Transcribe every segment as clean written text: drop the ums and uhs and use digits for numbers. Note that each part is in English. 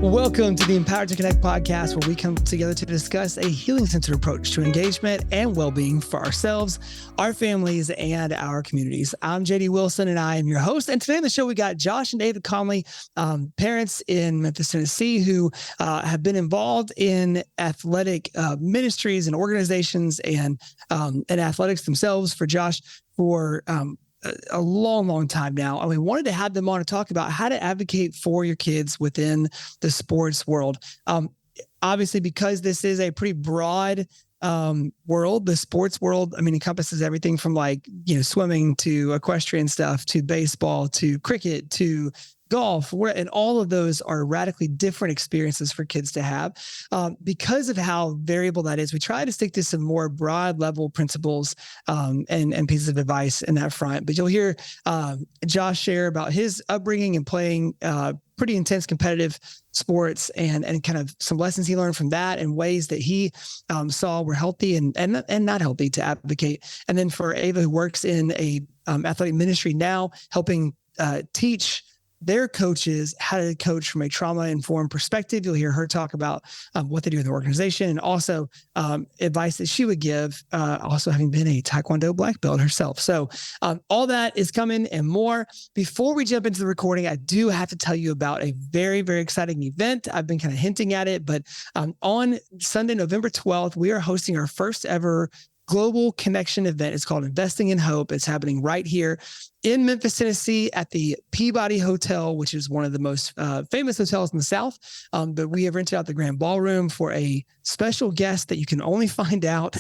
Welcome to the Empowered to Connect podcast, where we come together to discuss a healing-centered approach to engagement and well-being for ourselves, our families, and our communities. I'm JD Wilson, and I am your host. And today on the show, we got Josh and Ava Conley, parents in Memphis, Tennessee, who have been involved in athletic ministries and organizations and athletics themselves. For Josh, for a long time now. And we wanted to have them on to talk about how to advocate for your kids within the sports world. Obviously, because this is a pretty broad world, the sports world, encompasses everything from swimming to equestrian stuff, to baseball, to cricket, to golf, and all of those are radically different experiences for kids to have. Because of how variable that is, we try to stick to some more broad level principles and pieces of advice in that front. But you'll hear Josh share about his upbringing and playing pretty intense competitive sports and kind of some lessons he learned from that and ways that he saw were healthy and not healthy to advocate. And then for Ava, who works in a athletic ministry now, helping teach their coaches how to coach from a trauma-informed perspective. You'll hear her talk about what they do in the organization, and also advice that she would give, also having been a Taekwondo black belt herself. So all that is coming and more. Before we jump into the recording, I do have to tell you about a very, very exciting event. I've been kind of hinting at it, but on Sunday, November 12th, we are hosting our first ever global connection event. It's called Investing in Hope. It's happening right here in Memphis, Tennessee at the Peabody Hotel, which is one of the most famous hotels in the South. But we have rented out the Grand Ballroom for a special guest that you can only find out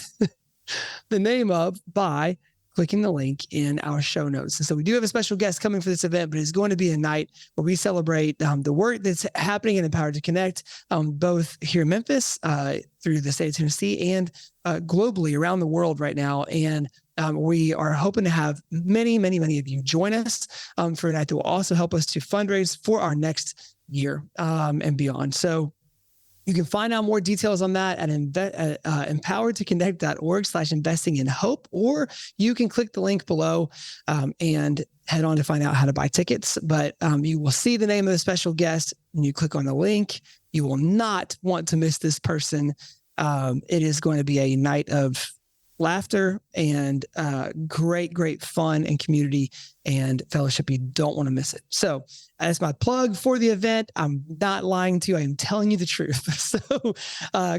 the name of by clicking the link in our show notes. And so we do have a special guest coming for this event, but it's going to be a night where we celebrate the work that's happening in Empowered to Connect, both here in Memphis, through the state of Tennessee, and globally around the world right now. And we are hoping to have many of you join us for a night that will also help us to fundraise for our next year and beyond. So you can find out more details on that at empoweredtoconnect.org/investing in hope, or you can click the link below and head on to find out how to buy tickets. But you will see the name of the special guest when you click on the link. You will not want to miss this person. It is going to be a night of laughter and great fun and community and fellowship. You don't want to miss it. So that's my plug for the event. I'm not lying to you. I am telling you the truth. So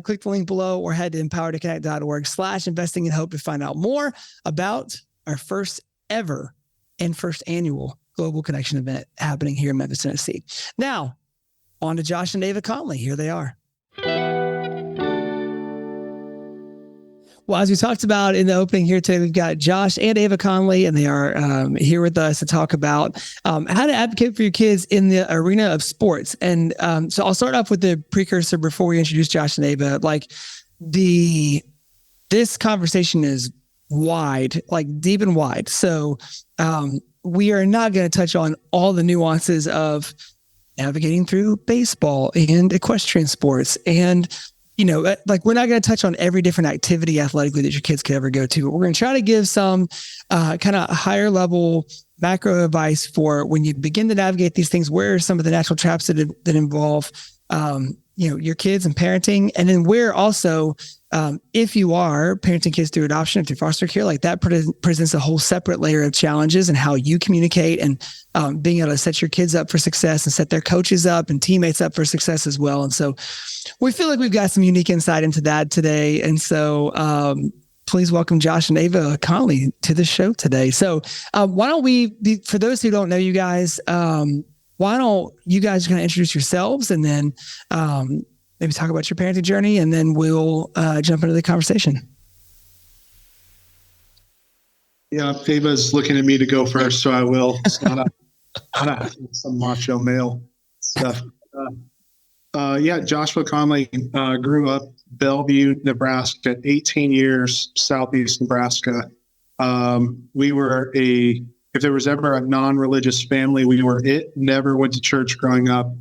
click the link below or head to empoweredtoconnect.org/investing in hope to find out more about our first ever and first annual Global Connection event happening here in Memphis, Tennessee. Now, on to Josh and Ava Conley. Here they are. Well, as we talked about in the opening here today, we've got Josh and Ava Conley, and they are here with us to talk about how to advocate for your kids in the arena of sports. And so I'll start off with the precursor before we introduce Josh and Ava. This conversation is wide, deep and wide. So we are not going to touch on all the nuances of navigating through baseball and equestrian sports and we're not going to touch on every different activity athletically that your kids could ever go to. But we're going to try to give some kind of higher level macro advice for when you begin to navigate these things. Where are some of the natural traps that involve, your kids and parenting? And then where also, if you are parenting kids through adoption or through foster care, that presents a whole separate layer of challenges and how you communicate and being able to set your kids up for success and set their coaches up and teammates up for success as well. And so we feel like we've got some unique insight into that today. And so please welcome Josh and Ava Conley to the show today. So why don't we, for those who don't know you guys, why don't you guys kind of introduce yourselves and then maybe talk about your parenting journey, and then we'll jump into the conversation. Yeah, Ava's looking at me to go first, so I will. It's not some macho male stuff. Joshua Conley grew up Bellevue, Nebraska, 18 years, southeast Nebraska. We were if there was ever a non-religious family, we were it. Never went to church growing up.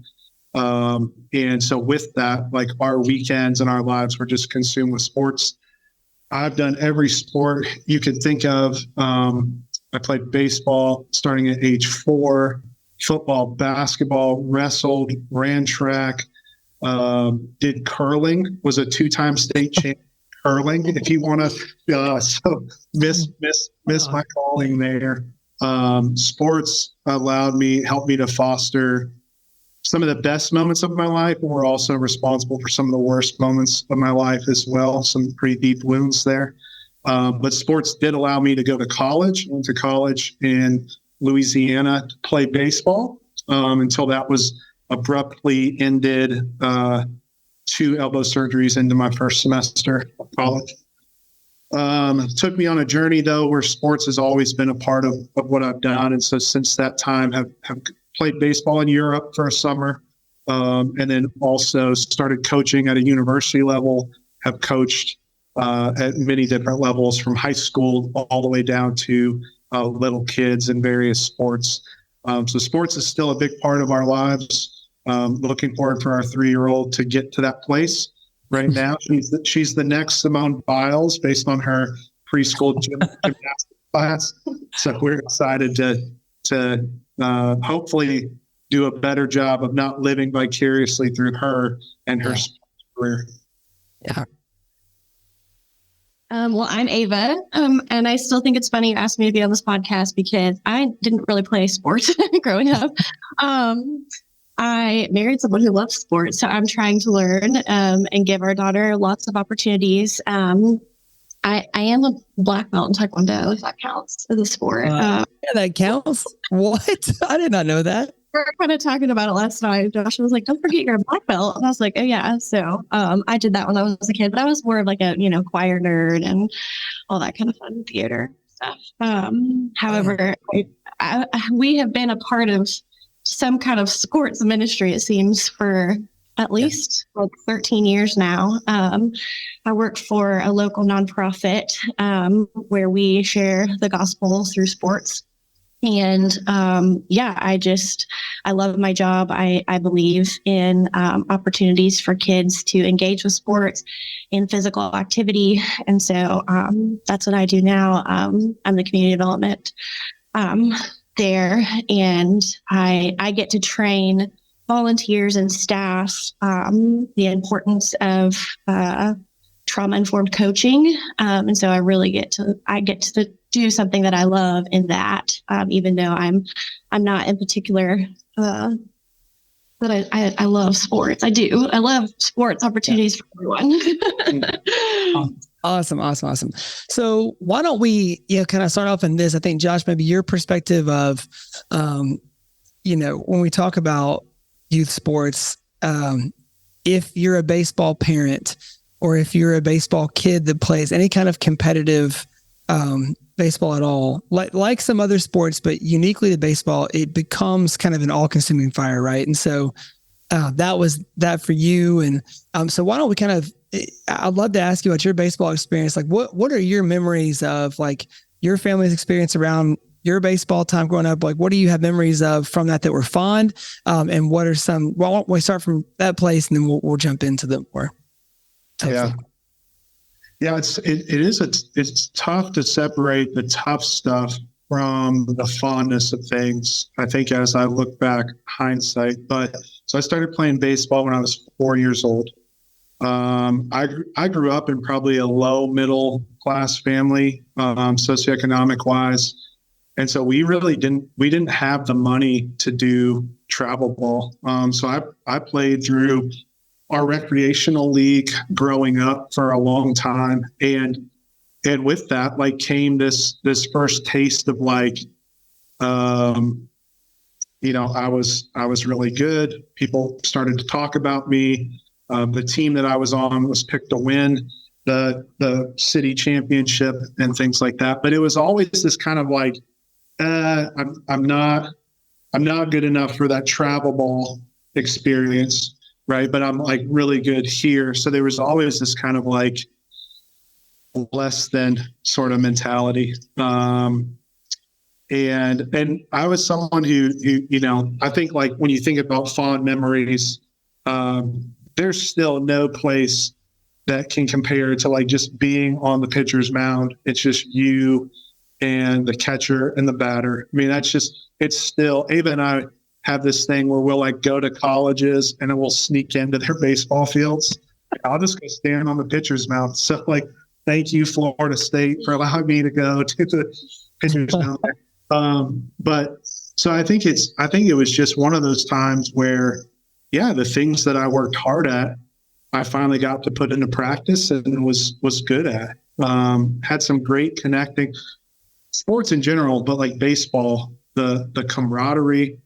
And so with that, our weekends and our lives were just consumed with sports. I've done every sport you could think of. I played baseball starting at age 4, football, basketball, wrestled, ran track, Did curling, was a 2-time state champ curling. If you want to, so miss my calling there. Sports helped me to foster some of the best moments of my life, and were also responsible for some of the worst moments of my life as well. Some pretty deep wounds there. But sports did allow me to go to college. I went to college in Louisiana to play baseball until that was abruptly ended. 2 elbow surgeries into my first semester of college. Took me on a journey, though, where sports has always been a part of what I've done. And so since that time, have played baseball in Europe for a summer, and then also started coaching at a university level, have coached at many different levels from high school all the way down to little kids in various sports. So sports is still a big part of our lives. Looking forward for our 3-year-old to get to that place right now. She's the next Simone Biles based on her preschool gymnastics class. So we're excited to hopefully do a better job of not living vicariously through her and her career. Yeah. Well, I'm Ava, and I still think it's funny you asked me to be on this podcast because I didn't really play sports growing up. I married someone who loves sports, so I'm trying to learn and give our daughter lots of opportunities. I am a black belt in Taekwondo, if that counts as a sport. Yeah, that counts. What? I did not know that. We were kind of talking about it last night. Josh was like, "Don't forget you're a black belt," and I was like, "Oh yeah." So I did that when I was a kid, but I was more of like a choir nerd and all that kind of fun theater stuff. However, we have been a part of some kind of sports ministry, it seems, for at least 13 years now. I work for a local nonprofit where we share the gospel through sports. And I love my job. I believe in opportunities for kids to engage with sports and physical activity. And so that's what I do now. I'm the community development there, and I get to train volunteers and staff the importance of trauma-informed coaching, and so I get to do something that I love in that, even though I'm not in particular. But I love sports. I do. I love sports opportunities for everyone. Awesome. So why don't we, kind of start off in this? I think, Josh, maybe your perspective of, when we talk about youth sports, if you're a baseball parent or if you're a baseball kid that plays any kind of competitive baseball at all, like some other sports, but uniquely to baseball, it becomes kind of an all-consuming fire, right? And so that was that for you. And so why don't we I'd love to ask you about your baseball experience. Like, what are your memories of like your family's experience around your baseball time growing up? Like, what do you have memories of from that were fond? And what are some? Well, why don't we start from that place and then we'll jump into the more. Yeah. It's tough to separate the tough stuff from the fondness of things, I think, as I look back, hindsight. So I started playing baseball when I was 4 years old. I grew up in probably a low middle class family, socioeconomic wise. And so we didn't have the money to do travel ball. So I played through our recreational league growing up for a long time. And with that, came this first taste of I was really good. People started to talk about me. The team that I was on was picked to win the city championship and things like that. But it was always this kind of I'm not good enough for that travel ball experience, right? But I'm really good here. So there was always this kind of less than sort of mentality. And I was someone who I think when you think about fond memories, there's still no place that can compare to just being on the pitcher's mound. It's just you and the catcher and the batter. I mean, it's still, Ava and I have this thing where we'll like go to colleges and then we'll sneak into their baseball fields. I'll just go stand on the pitcher's mound. So like, thank you, Florida State, for allowing me to go to the pitcher's mound. But so I think it was just one of those times where, yeah, the things that I worked hard at, I finally got to put into practice and was good at. Had some great connecting sports in general, but like baseball, the camaraderie,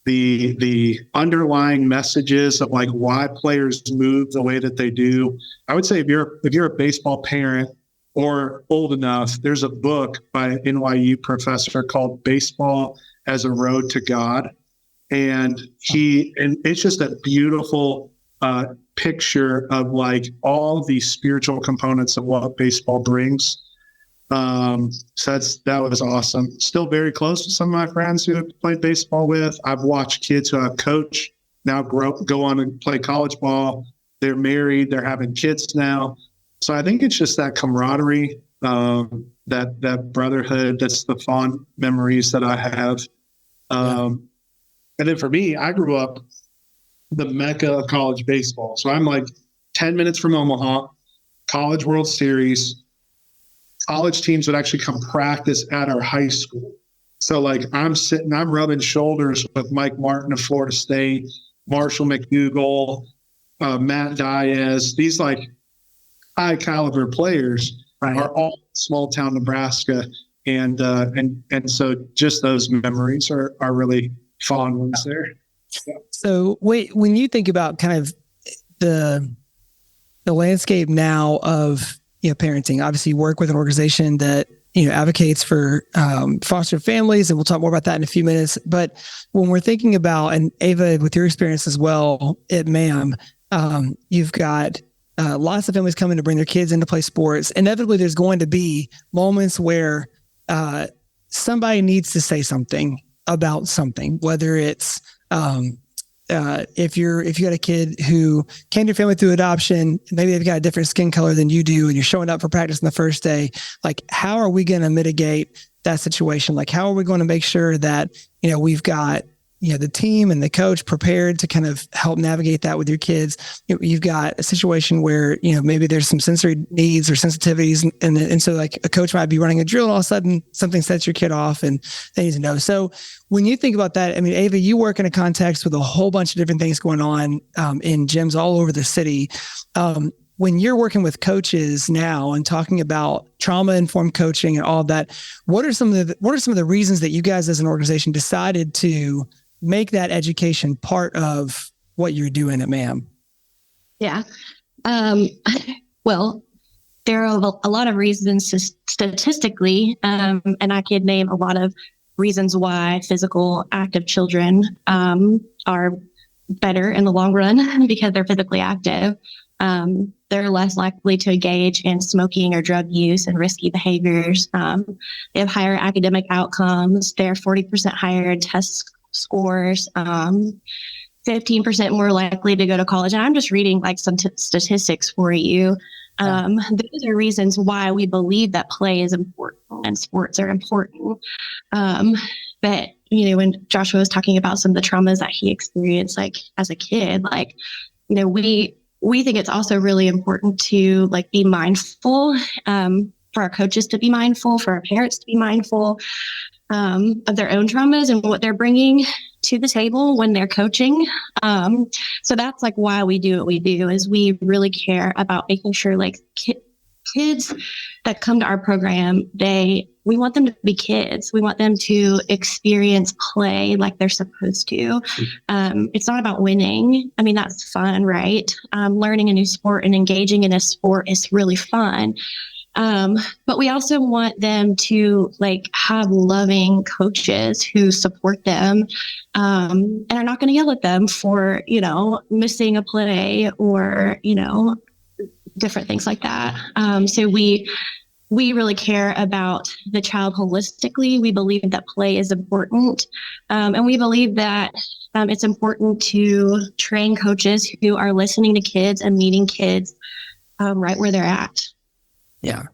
the underlying messages of like why players move the way that they do. I would say if you're a baseball parent or old enough, there's a book by an NYU professor called Baseball as a Road to God. And it's just a beautiful picture of like all the spiritual components of what baseball brings. So that was awesome. Still very close to some of my friends who have played baseball with. I've watched kids who I've coached now go on and play college ball. They're married. They're having kids now. So I think it's just that camaraderie, that brotherhood. That's the fond memories that I have. And then for me, I grew up the mecca of college baseball. So I'm like 10 minutes from Omaha, College World Series. College teams would actually come practice at our high school. So like I'm rubbing shoulders with Mike Martin of Florida State, Marshall McDougall, Matt Diaz. These like high caliber players are all small town Nebraska. And so just those memories are really fond ones there. Yeah. So when you think about kind of the landscape now of, parenting, obviously you work with an organization that, advocates for foster families, and we'll talk more about that in a few minutes. But when we're thinking about, and Ava, with your experience as well at MAM, you've got lots of families coming to bring their kids in to play sports. Inevitably, there's going to be moments where somebody needs to say something about something, whether it's if you got a kid who came to your family through adoption, maybe they've got a different skin color than you do, and you're showing up for practice on the first day, like how are we going to mitigate that situation? Like how are we going to make sure that, we've got, the team and the coach prepared to kind of help navigate that with your kids? You've got a situation where, maybe there's some sensory needs or sensitivities. And so like a coach might be running a drill and all of a sudden something sets your kid off and they need to know. So when you think about that, I mean, Ava, you work in a context with a whole bunch of different things going on in gyms all over the city. When you're working with coaches now and talking about trauma-informed coaching and all of that, what are some of the reasons that you guys as an organization decided to make that education part of what you're doing at MAM? Yeah. Well, there are a lot of reasons statistically, and I could name a lot of reasons why physical active children are better in the long run because they're physically active. They're less likely to engage in smoking or drug use and risky behaviors. They have higher academic outcomes. They're 40% higher in test scores, 15% more likely to go to college. And I'm just reading like some statistics for you. Those are reasons why we believe that play is important and sports are important. But, when Joshua was talking about some of the traumas that he experienced, like as a kid, like, we think it's also really important to like be mindful, for our coaches to be mindful, for our parents to be mindful of their own traumas and what they're bringing to the table when they're coaching. So that's like why we do what we do, is we really care about making sure like kids that come to our program, we want them to be kids. We want them to experience play like they're supposed to. It's not about winning. I mean, that's fun, right? Learning a new sport and engaging in a sport is really fun. But we also want them to like have loving coaches who support them, and are not going to yell at them for, missing a play or, different things like that. So we really care about the child holistically. We believe that play is important. And we believe that it's important to train coaches who are listening to kids and meeting kids right where they're at. Yeah.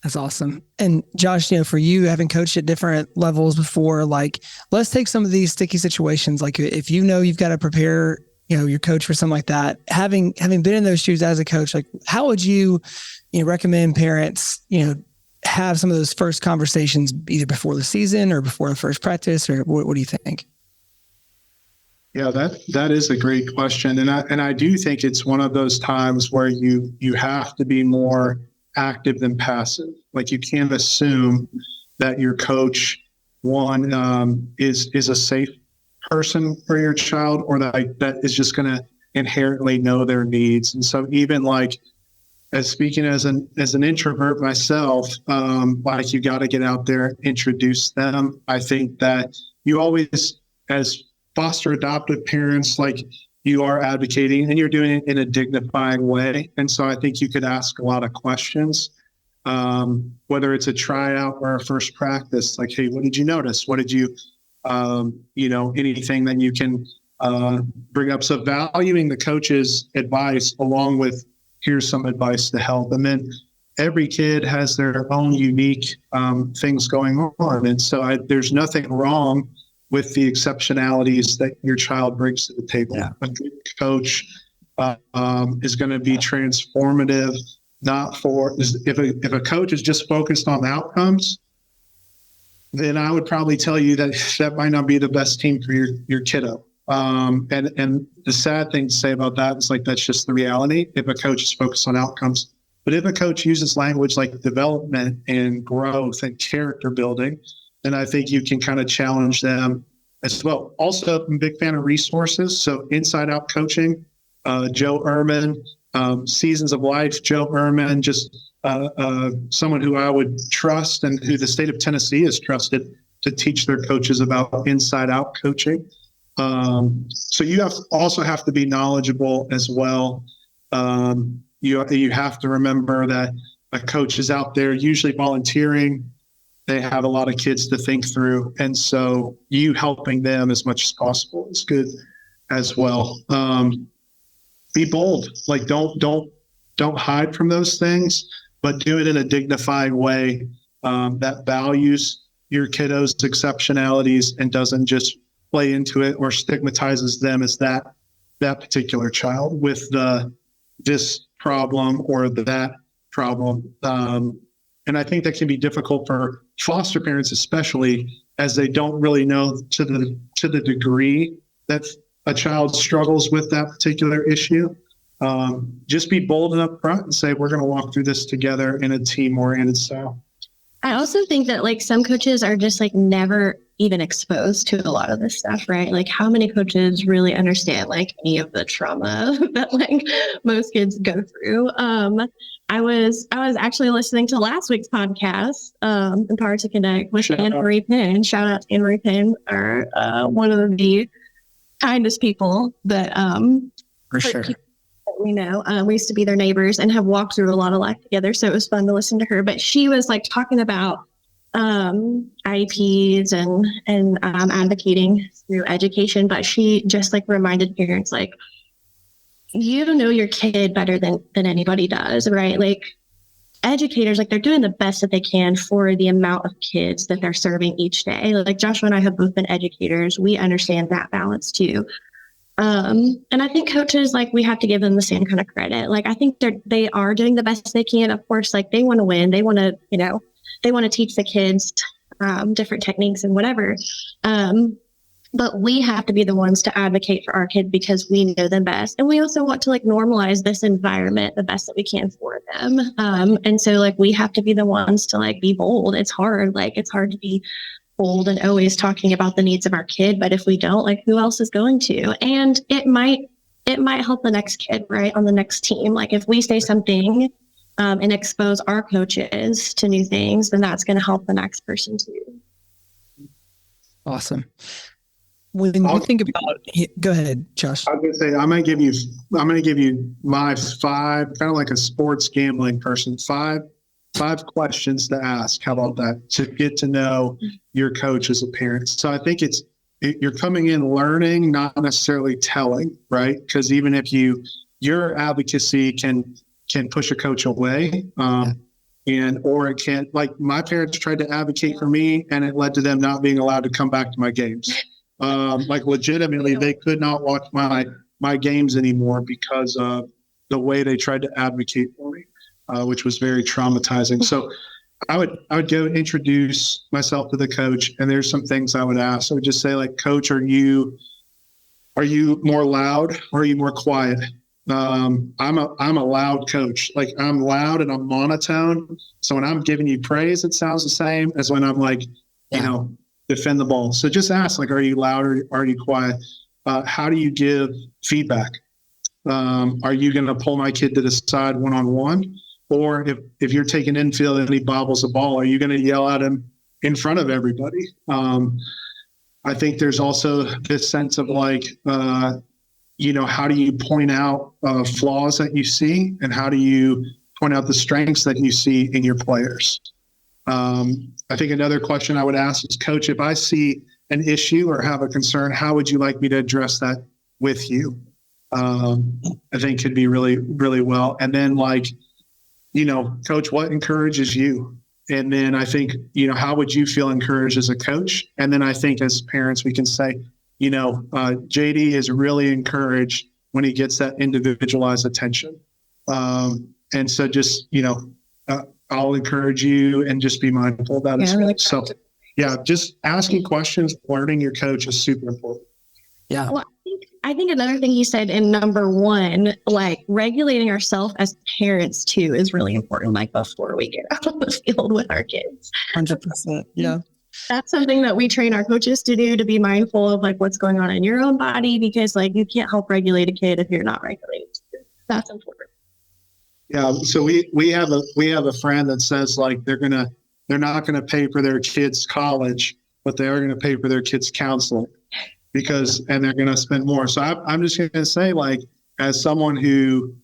That's awesome. And Josh, for you having coached at different levels before, like let's take some of these sticky situations. Like if you've got to prepare, your coach for something like that, having been in those shoes as a coach, like how would you recommend parents, have some of those first conversations either before the season or before the first practice, or what do you think? Yeah, that is a great question. And I do think it's one of those times where you have to be more active than passive. Like you can't assume that your coach is a safe person for your child, or that is just going to inherently know their needs. And so even like speaking as an introvert myself, like you got to get out there, introduce them. I think that you always, as foster adoptive parents, like you are advocating and you're doing it in a dignifying way. And so I think you could ask a lot of questions, whether it's a tryout or a first practice, like, hey, what did you notice? What did you, anything that you can bring up. So valuing the coach's advice along with here's some advice to help. And then every kid has their own unique things going on. And so there's nothing wrong with the exceptionalities that your child brings to the table. Yeah. A good coach is going to be transformative, if a coach is just focused on outcomes, then I would probably tell you that might not be the best team for your kiddo. And the sad thing to say about that is like, that's just the reality if a coach is focused on outcomes. But if a coach uses language like development and growth and character building, then I think you can kind of challenge them as well. Also, I'm a big fan of resources. So Inside Out Coaching, Joe Ehrman, Seasons of Life, Joe Ehrman, just someone who I would trust and who the state of Tennessee has trusted to teach their coaches about Inside Out Coaching. So you also have to be knowledgeable as well. You have to remember that a coach is out there usually volunteering. They have a lot of kids to think through. And so you helping them as much as possible is good as well. Be bold. Like don't hide from those things, but do it in a dignified way that values your kiddos' exceptionalities and doesn't just play into it or stigmatizes them as that particular child with this problem or that problem. And I think that can be difficult for foster parents, especially as they don't really know to the degree that a child struggles with that particular issue. Just be bold and upfront and say, we're going to walk through this together in a team-oriented style. I also think that like some coaches are just like never even exposed to a lot of this stuff, right? Like how many coaches really understand like any of the trauma that like most kids go through? I was actually listening to last week's podcast, Empowered to Connect with Anne Marie Penn. Shout out to Anne Marie Penn, one of the kindest people that for sure. We know. We used to be their neighbors and have walked through a lot of life together. So it was fun to listen to her. But she was like talking about IEPs and advocating through education. But she just like reminded parents, like, you know your kid better than anybody does, right? Like educators, like they're doing the best that they can for the amount of kids that they're serving each day. Like Joshua and I have both been educators. We understand that balance too. And I think coaches, like we have to give them the same kind of credit. Like I think they are doing the best they can. Of course, like they want to win. They want to, they want to teach the kids different techniques and whatever. But we have to be the ones to advocate for our kids because we know them best. And we also want to like normalize this environment the best that we can for them. And so like we have to be the ones to like be bold. It's hard. Like it's hard to be bold and always talking about the needs of our kid. But if we don't, like who else is going to? And it might help the next kid, right? On the next team. Like if we say something and expose our coaches to new things, then that's going to help the next person too. Awesome. When you think about, go ahead, Josh. I was going to say, I'm going to give you my 5, kind of like a sports gambling person, 5 questions to ask. How about that? To get to know your coach as a parent. So I think you're coming in learning, not necessarily telling, right? Because even if your advocacy can push a coach away, or it can't, like my parents tried to advocate for me and it led to them not being allowed to come back to my games. Like legitimately, they could not watch my games anymore because of the way they tried to advocate for me, which was very traumatizing. So I would go introduce myself to the coach, and there's some things I would ask. I would just say, like, Coach, are you more loud or are you more quiet? I'm a loud coach. Like, I'm loud and I'm monotone. So when I'm giving you praise, it sounds the same as when I'm like, defend the ball. So just ask, like, are you loud or are you quiet? How do you give feedback? Are you going to pull my kid to the side one-on-one? Or if you're taking infield and he bobbles the ball, are you going to yell at him in front of everybody? I think there's also this sense of like, how do you point out flaws that you see, and how do you point out the strengths that you see in your players? I think another question I would ask is, Coach, if I see an issue or have a concern, how would you like me to address that with you? I think could be really, really well. And then like, Coach, what encourages you? And then I think, how would you feel encouraged as a coach? And then I think as parents, we can say, JD is really encouraged when he gets that individualized attention. And so just, I'll encourage you and just be mindful about it. Really so, just asking questions, learning your coach is super important. Yeah. Well, I think another thing you said in number one, like regulating ourselves as parents too, is really important. Like before we get out on the field with our kids. 100%. Yeah. That's something that we train our coaches to do, to be mindful of like what's going on in your own body, because like you can't help regulate a kid if you're not regulated. That's important. Yeah. So we have a friend that says like they're not gonna pay for their kids' college, but they are gonna pay for their kids' counseling. And they're going to spend more. So I'm just going to say, like, as someone who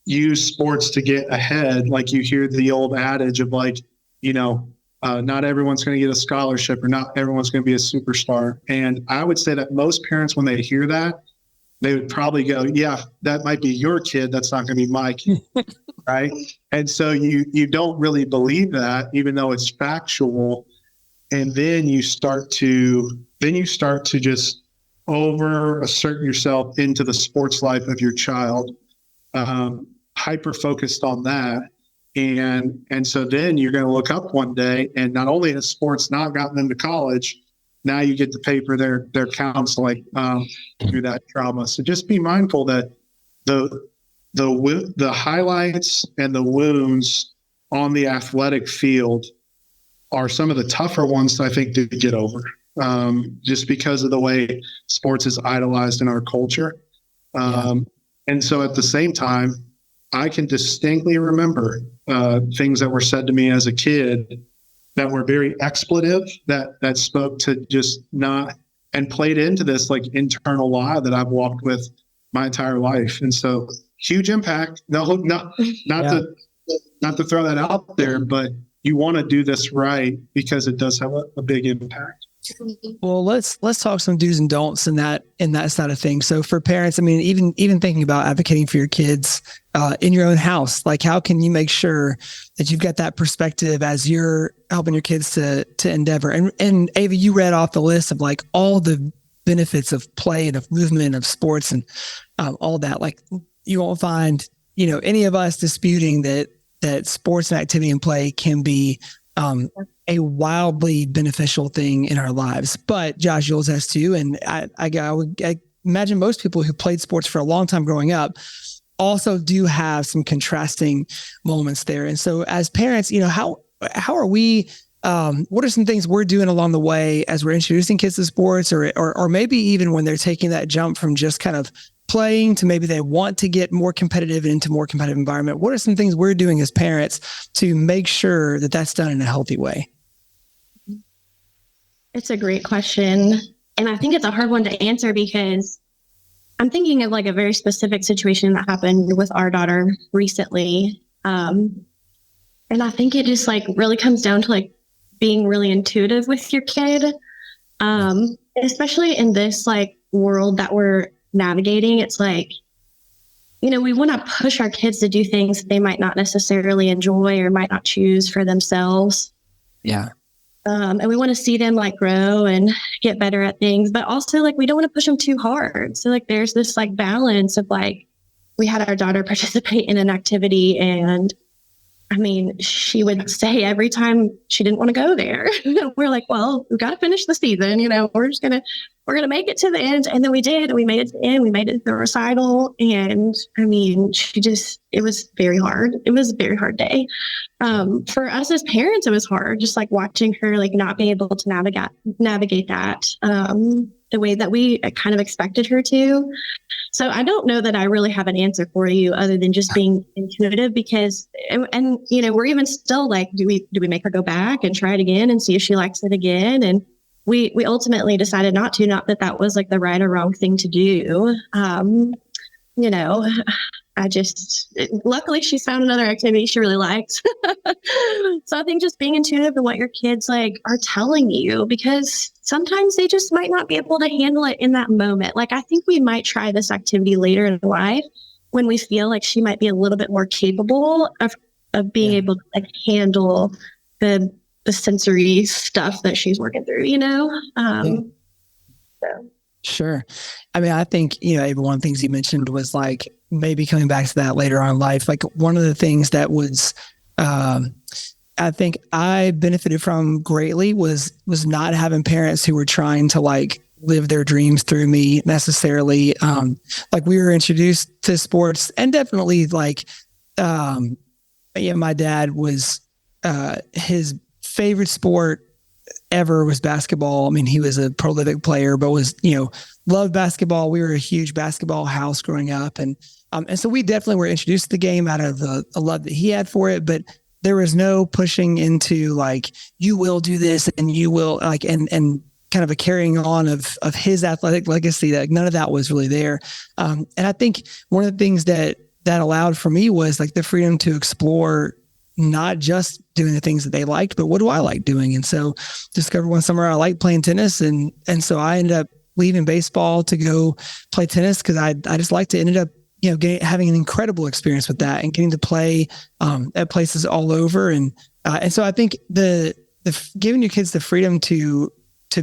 used sports to get ahead, like you hear the old adage of like, not everyone's going to get a scholarship or not everyone's going to be a superstar. And I would say that most parents, when they hear that, they would probably go, yeah, that might be your kid. That's not going to be my kid. Right. And so you don't really believe that, even though it's factual. And then you start to just over assert yourself into the sports life of your child, hyper focused on that. And so then you're going to look up one day, and not only has sports not gotten them to college, now you get to pay for their counseling through that trauma. So just be mindful that the highlights and the wounds on the athletic field are some of the tougher ones, I think, to get over, just because of the way sports is idolized in our culture. And so at the same time, I can distinctly remember things that were said to me as a kid that were very expletive, that spoke to just not, and played into this like internal lie that I've walked with my entire life. And so huge impact. No, not to throw that out there, but you want to do this right because it does have a big impact. Well, let's talk some do's and don'ts in that side of things. So for parents, I mean, even thinking about advocating for your kids in your own house, like how can you make sure that you've got that perspective as you're helping your kids to endeavor? And Ava, you read off the list of like all the benefits of play and of movement, of sports, and all that. Like you won't find any of us disputing that sports and activity and play can be a wildly beneficial thing in our lives. But Josh, yours has too. And I would imagine most people who played sports for a long time growing up also do have some contrasting moments there. And so as parents, how are we, what are some things we're doing along the way as we're introducing kids to sports, or maybe even when they're taking that jump from just kind of playing to maybe they want to get more competitive and into more competitive environment? What are some things we're doing as parents to make sure that that's done in a healthy way? It's a great question. And I think it's a hard one to answer because I'm thinking of like a very specific situation that happened with our daughter recently. And I think it just like really comes down to like being really intuitive with your kid. Especially in this like world that we're navigating. It's like we want to push our kids to do things that they might not necessarily enjoy or might not choose for themselves. Yeah. And we want to see them like grow and get better at things, but also like we don't want to push them too hard. So like there's this like balance of like, we had our daughter participate in an activity, and I mean, she would say every time she didn't want to go there. We're like, well, we've got to finish the season. We're going to make it to the end. And then we did. And we made it to the end. We made it to the recital. And I mean, it was very hard. It was a very hard day. For us as parents, it was hard, just like watching her, like not being able to navigate that the way that we kind of expected her to. So I don't know that I really have an answer for you other than just being intuitive, because, and we're even still like, do we make her go back and try it again and see if she likes it again? And we ultimately decided not to, not that was like the right or wrong thing to do. Luckily she's found another activity she really likes. So I think just being intuitive in what your kids like are telling you, because sometimes they just might not be able to handle it in that moment. Like, I think we might try this activity later in life when we feel like she might be a little bit more capable of being able to like handle the sensory stuff that she's working through, So. Sure. I mean, I think, Ava, one of the things you mentioned was like maybe coming back to that later on in life. Like one of the things that was, I think I benefited from greatly was not having parents who were trying to like live their dreams through me necessarily. Like we were introduced to sports, and definitely like, my dad was, his favorite sport ever was basketball. I mean, he was a prolific player, but loved basketball. We were a huge basketball house growing up. And so we definitely were introduced to the game out of a love that he had for it, but there was no pushing into like, you will do this and you will like, and kind of a carrying on of his athletic legacy. That none of that was really there. And I think one of the things that allowed for me was like the freedom to explore not just doing the things that they liked, but what do I like doing? And so discovered one summer I liked playing tennis. And so I ended up leaving baseball to go play tennis because I just liked it. Ended up, having an incredible experience with that and getting to play at places all over. And so I think the giving your kids the freedom to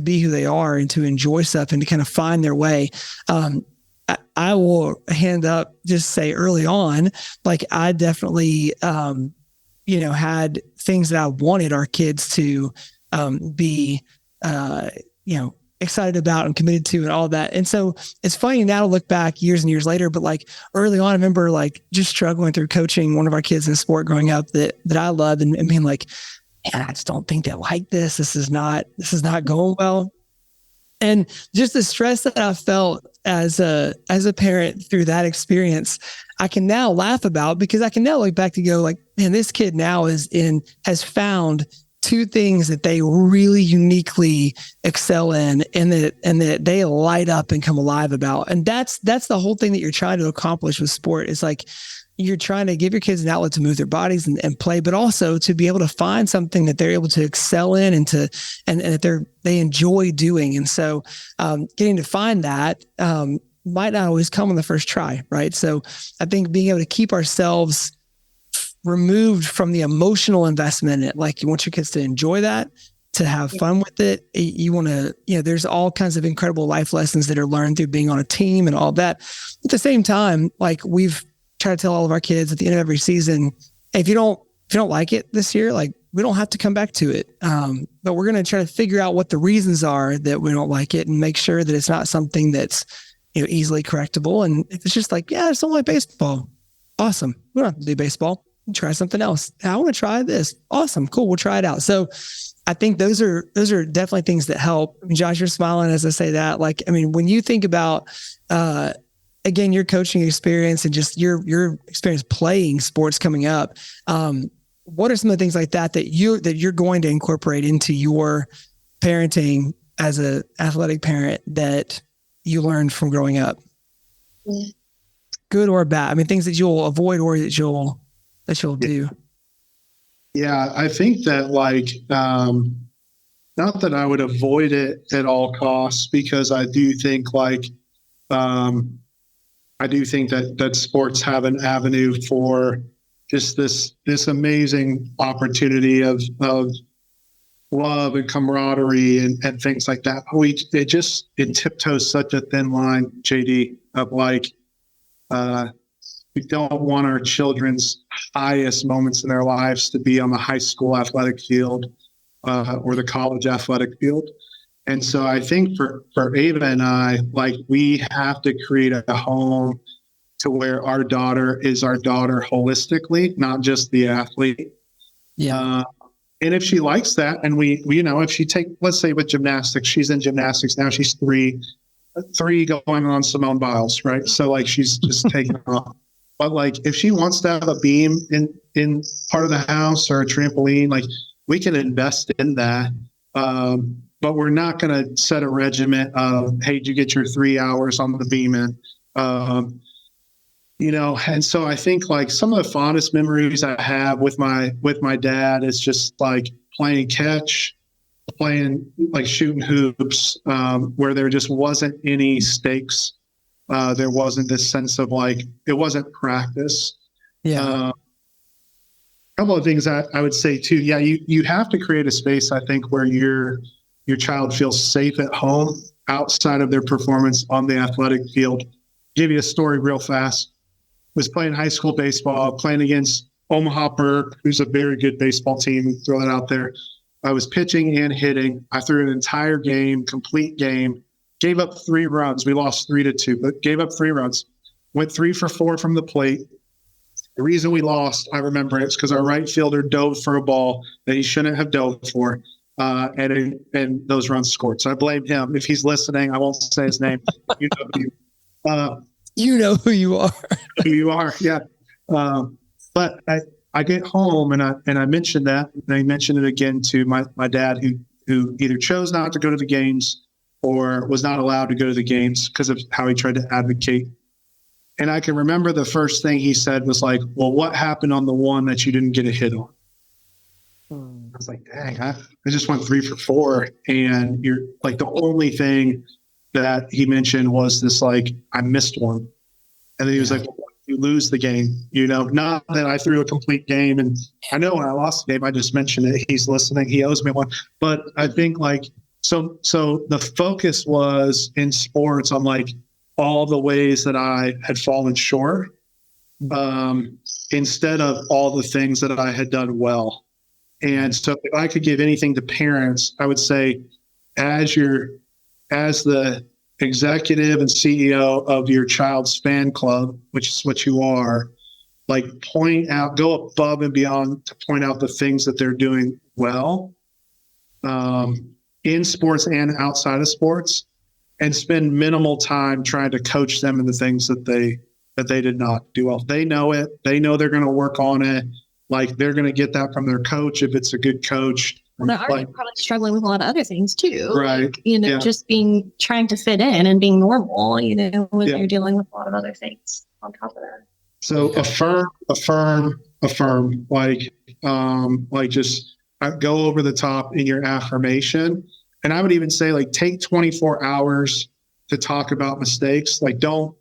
be who they are and to enjoy stuff and to kind of find their way. I will hand up, just say early on, like I definitely, had things that I wanted our kids to be, excited about and committed to and all that. And so it's funny now to look back years and years later, but like early on, I remember like just struggling through coaching one of our kids in sport growing up that I loved and being like, man, I just don't think they like this. This is not going well. And just the stress that I felt as a parent through that experience, I can now laugh about because I can now look back to go like, man, this kid now has found two things that they really uniquely excel in and that they light up and come alive about. And that's the whole thing that you're trying to accomplish with sport. Is like, you're trying to give your kids an outlet to move their bodies and play, but also to be able to find something that they're able to excel in and that they enjoy doing. And so, getting to find that, might not always come on the first try. Right. So I think being able to keep ourselves removed from the emotional investment in it, like you want your kids to enjoy that, to have fun with it. You want to, there's all kinds of incredible life lessons that are learned through being on a team and all that. At the same time, like we've tried to tell all of our kids at the end of every season, hey, if you don't like it this year, like we don't have to come back to it. But we're going to try to figure out what the reasons are that we don't like it and make sure that it's not something that's, easily correctable. And if it's just like, yeah, I just don't like baseball. Awesome. We don't have to do baseball. Try something else. I want to try this. Awesome. Cool. We'll try it out. So I think those are definitely things that help. I mean, Josh, you're smiling as I say that. Like, I mean, when you think about, again, your coaching experience and just your experience playing sports coming up, what are some of the things like that you're going to incorporate into your parenting as an athletic parent that you learned from growing up? Yeah. Good or bad? I mean, things that you'll avoid or that you'll do. Yeah, I think that like, not that I would avoid it at all costs, because I do think like, I do think that sports have an avenue for just this amazing opportunity of love and camaraderie and things like that. It tiptoes such a thin line, JD, of like, we don't want our children's highest moments in their lives to be on the high school athletic field or the college athletic field. And so I think for Ava and I, like, we have to create a home to where our daughter is our daughter holistically, not just the athlete. Yeah. And if she likes that, and we if she let's say with gymnastics, she's in gymnastics now, she's three going on Simone Biles, right? So like she's just taking off. But like if she wants to have a beam in part of the house or a trampoline, like we can invest in that. But we're not going to set a regimen of, hey, did you get your 3 hours on the beam in? And so I think like some of the fondest memories I have with my dad is just like playing catch, playing like shooting hoops, where there just wasn't any stakes. There wasn't this sense of like, it wasn't practice. Yeah. A couple of things I would say too. Yeah, you have to create a space, I think, where your child feels safe at home outside of their performance on the athletic field. Give you a story real fast. Was playing high school baseball, playing against Omaha Burke, who's a very good baseball team. Throw that out there. I was pitching and hitting. I threw an entire game, complete game. Gave up 3 runs. We lost 3-2, but gave up 3 runs. Went 3 for 4 from the plate. The reason we lost, I remember, it's because our right fielder dove for a ball that he shouldn't have dove for, and those runs scored. So I blame him. If he's listening, I won't say his name. You know who you are. Who you are, yeah. But I get home and I mentioned that, and I mentioned it again to my dad, who either chose not to go to the games or was not allowed to go to the games because of how he tried to advocate. And I can remember the first thing he said was like, well, what happened on the one that you didn't get a hit on? I was like, dang, I just went 3 for 4. And you're like, the only thing that he mentioned was this, like, I missed one. And then he was like, well, you lose the game, not that I threw a complete game. And I know when I lost the game, I just mentioned it. He's listening. He owes me one. But I think like, so the focus was in sports on like all the ways that I had fallen short, instead of all the things that I had done well. And so if I could give anything to parents, I would say, as the executive and CEO of your child's fan club, which is what you are, like go above and beyond to point out the things that they're doing well, in sports and outside of sports, and spend minimal time trying to coach them in the things that they did not do well. They know it. They know they're going to work on it. Like they're going to get that from their coach if it's a good coach. Well, they're already probably struggling with a lot of other things too. Right. Like, just trying to fit in and being normal, when you're dealing with a lot of other things on top of that. So affirm, like just go over the top in your affirmation. And I would even say like, take 24 hours to talk about mistakes. Like not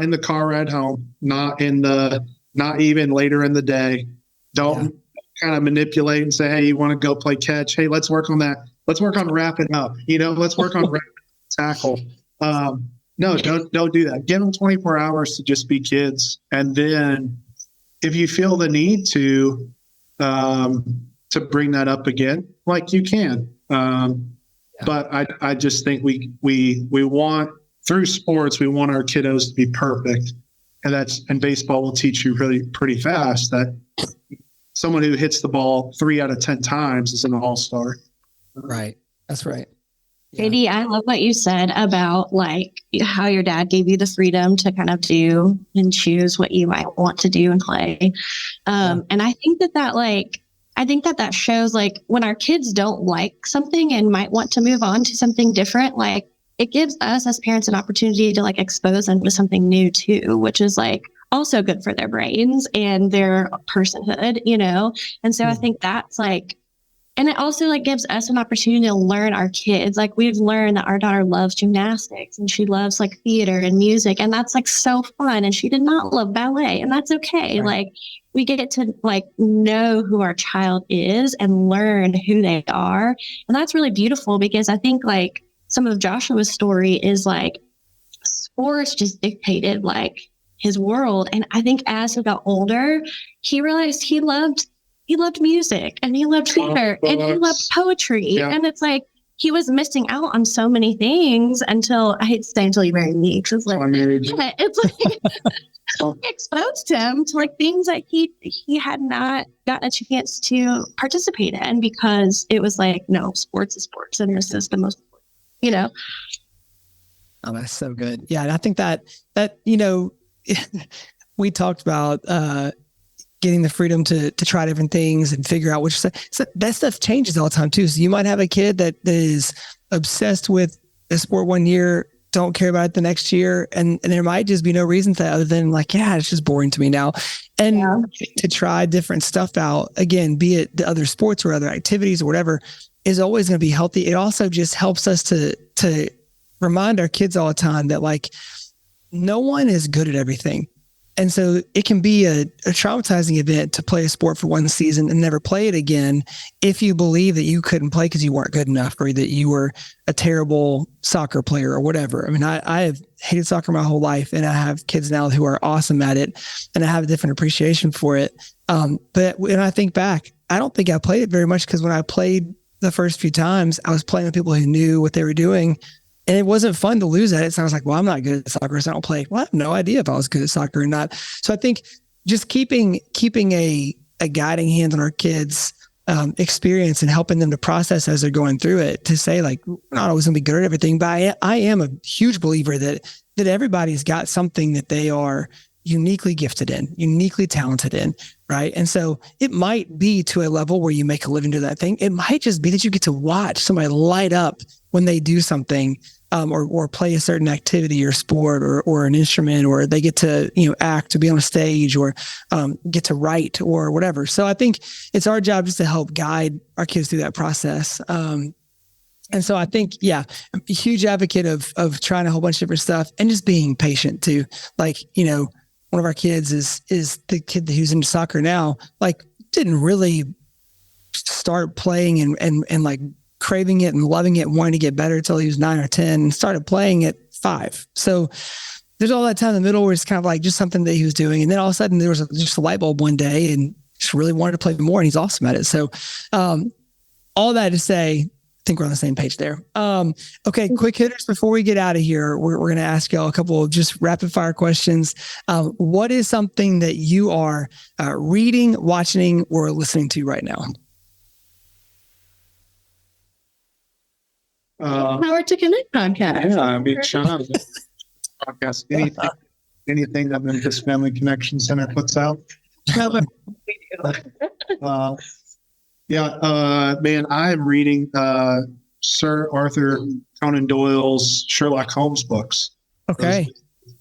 in the car ride home, not even later in the day. Don't kind of manipulate and say, hey, you want to go play catch? Hey, let's work on that. Let's work on wrapping up. Let's work on tackle. No, don't do that. Give them 24 hours to just be kids. And then if you feel the need to bring that up again, like you can. But I just think we want, through sports, we want our kiddos to be perfect. And baseball will teach you really pretty fast that someone who hits the ball 3 out of 10 times is an all-star. Right. That's right. JD, I love what you said about like how your dad gave you the freedom to kind of do and choose what you might want to do and play. And I think that shows like when our kids don't like something and might want to move on to something different, like it gives us as parents an opportunity to like expose them to something new too, which is like also good for their brains and their personhood, And so I think that's like And it also like gives us an opportunity to learn our kids. Like we've learned that our daughter loves gymnastics and she loves like theater and music. And that's like so fun. And she did not love ballet, and that's okay. Right. Like we get to like know who our child is and learn who they are. And that's really beautiful, because I think like some of Joshua's story is like sports just dictated like his world. And I think as he got older, he realized he loved music, and he loved theater, and he loved poetry. Yeah. And it's like he was missing out on so many things until, I hate to say until he married me, because it's like, yeah, it's like exposed him to like things that he had not gotten a chance to participate in, because it was like, no, sports is sports, and this is the most, you know. Oh, that's so good. Yeah. And I think that, we talked about, getting the freedom to try different things and figure out which, so that stuff changes all the time too. So you might have a kid that is obsessed with a sport one year, don't care about it the next year. And there might just be no reason for that other than like, yeah, it's just boring to me now. And to try different stuff out, again, be it the other sports or other activities or whatever, is always going to be healthy. It also just helps us to remind our kids all the time that like no one is good at everything. And so it can be a traumatizing event to play a sport for one season and never play it again if you believe that you couldn't play because you weren't good enough, or that you were a terrible soccer player or whatever. I mean, I have hated soccer my whole life, and I have kids now who are awesome at it, and I have a different appreciation for it. But when I think back, I don't think I played it very much, because when I played the first few times, I was playing with people who knew what they were doing. And it wasn't fun to lose at it. So I was like, well, I'm not good at soccer, so I don't play. Well, I have no idea if I was good at soccer or not. So I think just keeping a guiding hand on our kids' experience and helping them to process as they're going through it, to say like, we're not always going to be good at everything, but I am a huge believer that everybody's got something that they are uniquely gifted in, uniquely talented in, right? And so it might be to a level where you make a living doing that thing. It might just be that you get to watch somebody light up when they do something, or play a certain activity or sport or an instrument, or they get to, act, to be on a stage, or get to write or whatever. So I think it's our job just to help guide our kids through that process. And so I think, I'm a huge advocate of trying a whole bunch of different stuff and just being patient too. Like, one of our kids is the kid who's into soccer now, like didn't really start playing and like craving it and loving it and wanting to get better until he was 9 or 10, and started playing at 5. So there's all that time in the middle where it's kind of like just something that he was doing. And then all of a sudden there was just a light bulb one day, and just really wanted to play more, and he's awesome at it. So all that to say, I think we're on the same page there. Okay, quick hitters before we get out of here. We're going to ask y'all a couple of just rapid fire questions. What is something that you are reading, watching, or listening to right now? Power to Connect podcast. Yeah, I mean, Sean, podcast. Anything that Memphis Family Connection Center puts out. Man, I'm reading Sir Arthur Conan Doyle's Sherlock Holmes books. Okay.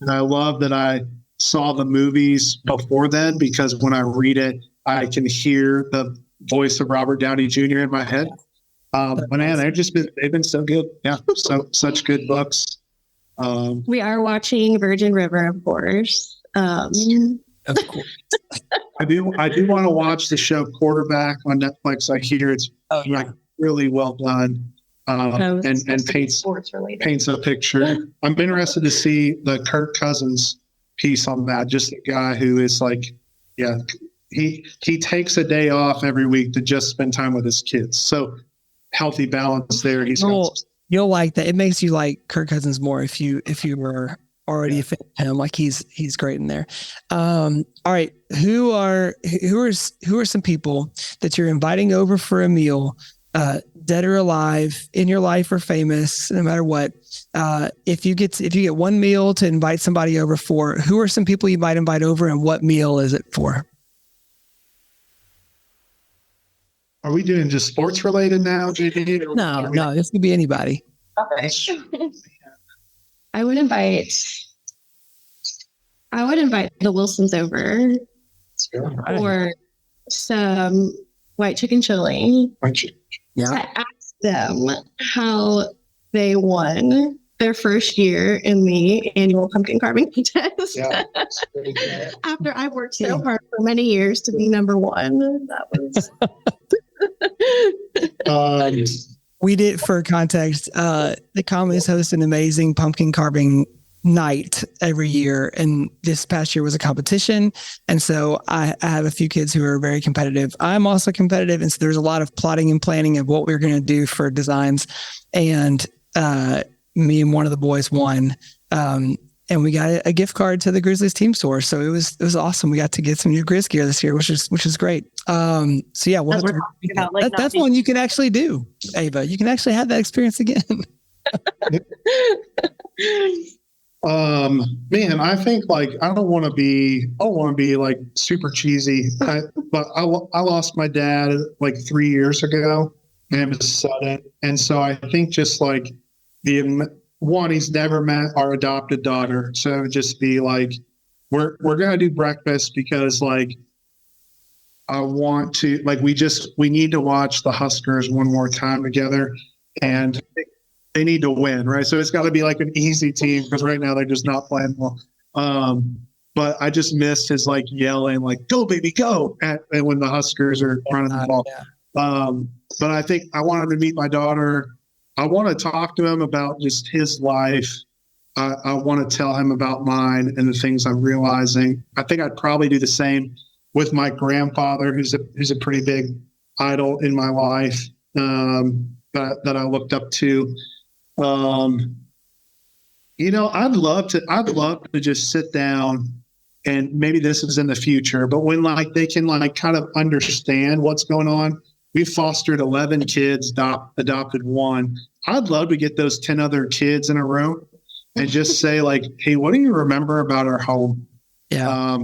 And I love that I saw the movies before then, because when I read it, I can hear the voice of Robert Downey Jr. in my head. But man, they've been so good. Yeah. Such good books. We are watching Virgin River, of course. Of course. I do want to watch the show Quarterback on Netflix. I hear it's like really well done, and paints a picture. I'm interested to see the Kirk Cousins piece on that. Just a guy who is like, he takes a day off every week to just spend time with his kids. So healthy balance there. You'll like that. It makes you like Kirk Cousins more if you were already a fan of him. Like he's great in there. All right. Who are some people that you're inviting over for a meal, dead or alive, in your life or famous, no matter what? If you get one meal to invite somebody over for, who are some people you might invite over, and what meal is it for? Are we doing just sports related now, JD? No, this could be anybody. Okay. I would invite the Wilsons over for some white chicken chili Yeah. to ask them how they won their first year in the annual pumpkin carving contest. Yeah. After I've worked so hard for many years to be number one. That was We did, for context, the Conleys host an amazing pumpkin carving night every year. And this past year was a competition. And so I have a few kids who are very competitive. I'm also competitive. And so there's a lot of plotting and planning of what we're going to do for designs. And me and one of the boys won. And we got a gift card to the Grizzlies team store. So it was awesome. We got to get some new Grizz gear this year, which is great. So yeah, that's one you can actually do, Ava. You can actually have that experience again. Man, I think like I don't want to be like super cheesy, but I lost my dad like 3 years ago, and it was sudden. And so I think just like he's never met our adopted daughter. So it would just be like, we're going to do breakfast because like, I want to, like, we need to watch the Huskers one more time together, and they need to win. Right. So it's got to be like an easy team because right now they're just not playing well. But I just missed his like yelling, like, go baby, go. And when the Huskers are running the ball. Yeah. But I think I want him to meet my daughter. I want to talk to him about just his life. I want to tell him about mine and the things I'm realizing. I think I'd probably do the same with my grandfather, who's a pretty big idol in my life, that I looked up to. I'd love to just sit down, and maybe this is in the future, but when like they can like kind of understand what's going on. We fostered 11 kids, adopted one. I'd love to get those 10 other kids in a room and just say like, hey, what do you remember about our home? Yeah.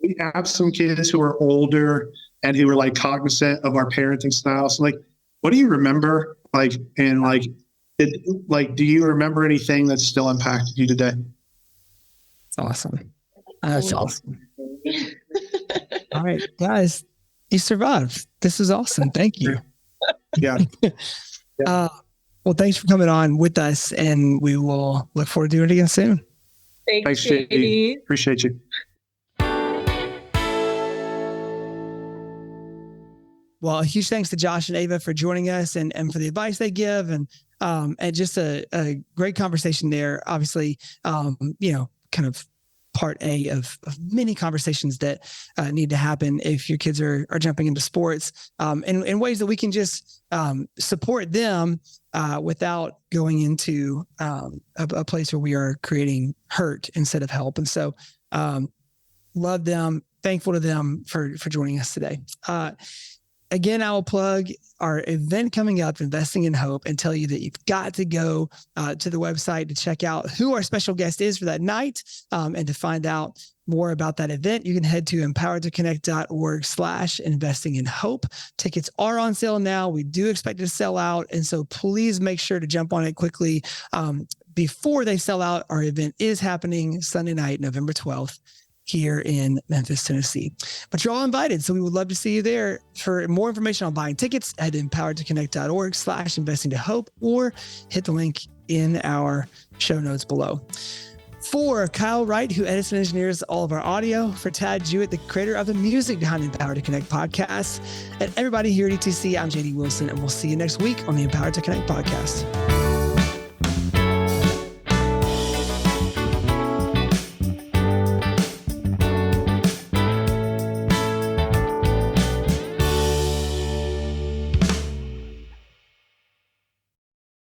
We have some kids who are older and who are like cognizant of our parenting style. So like, what do you remember? Like, and like, do you remember anything that's still impacted you today? That's awesome. That's awesome. All right, guys. You survived. This is awesome. Thank you. Yeah. Well, thanks for coming on with us, and we will look forward to doing it again soon. Thanks, JD. Appreciate you. Well, a huge thanks to Josh and Ava for joining us and for the advice they give, and just a great conversation there. Obviously, kind of part A of many conversations that need to happen if your kids are jumping into sports, in ways that we can just support them without going into a place where we are creating hurt instead of help. And so love them, thankful to them for joining us today. Again, I will plug our event coming up, Investing in Hope, and tell you that you've got to go to the website to check out who our special guest is for that night. And to find out more about that event, you can head to empoweredtoconnect.org/investing in hope. Tickets are on sale now. We do expect it to sell out. And so please make sure to jump on it quickly before they sell out. Our event is happening Sunday night, November 12th. Here in Memphis, Tennessee. But you're all invited, so we would love to see you there. For more information on buying tickets, head to empoweredtoconnect.org/investing to hope, or hit the link in our show notes below. For Kyle Wright, who edits and engineers all of our audio, for Tad Jewett, the creator of the music behind the Empowered to Connect podcast, and everybody here at ETC, I'm JD Wilson, and we'll see you next week on the Empowered to Connect podcast.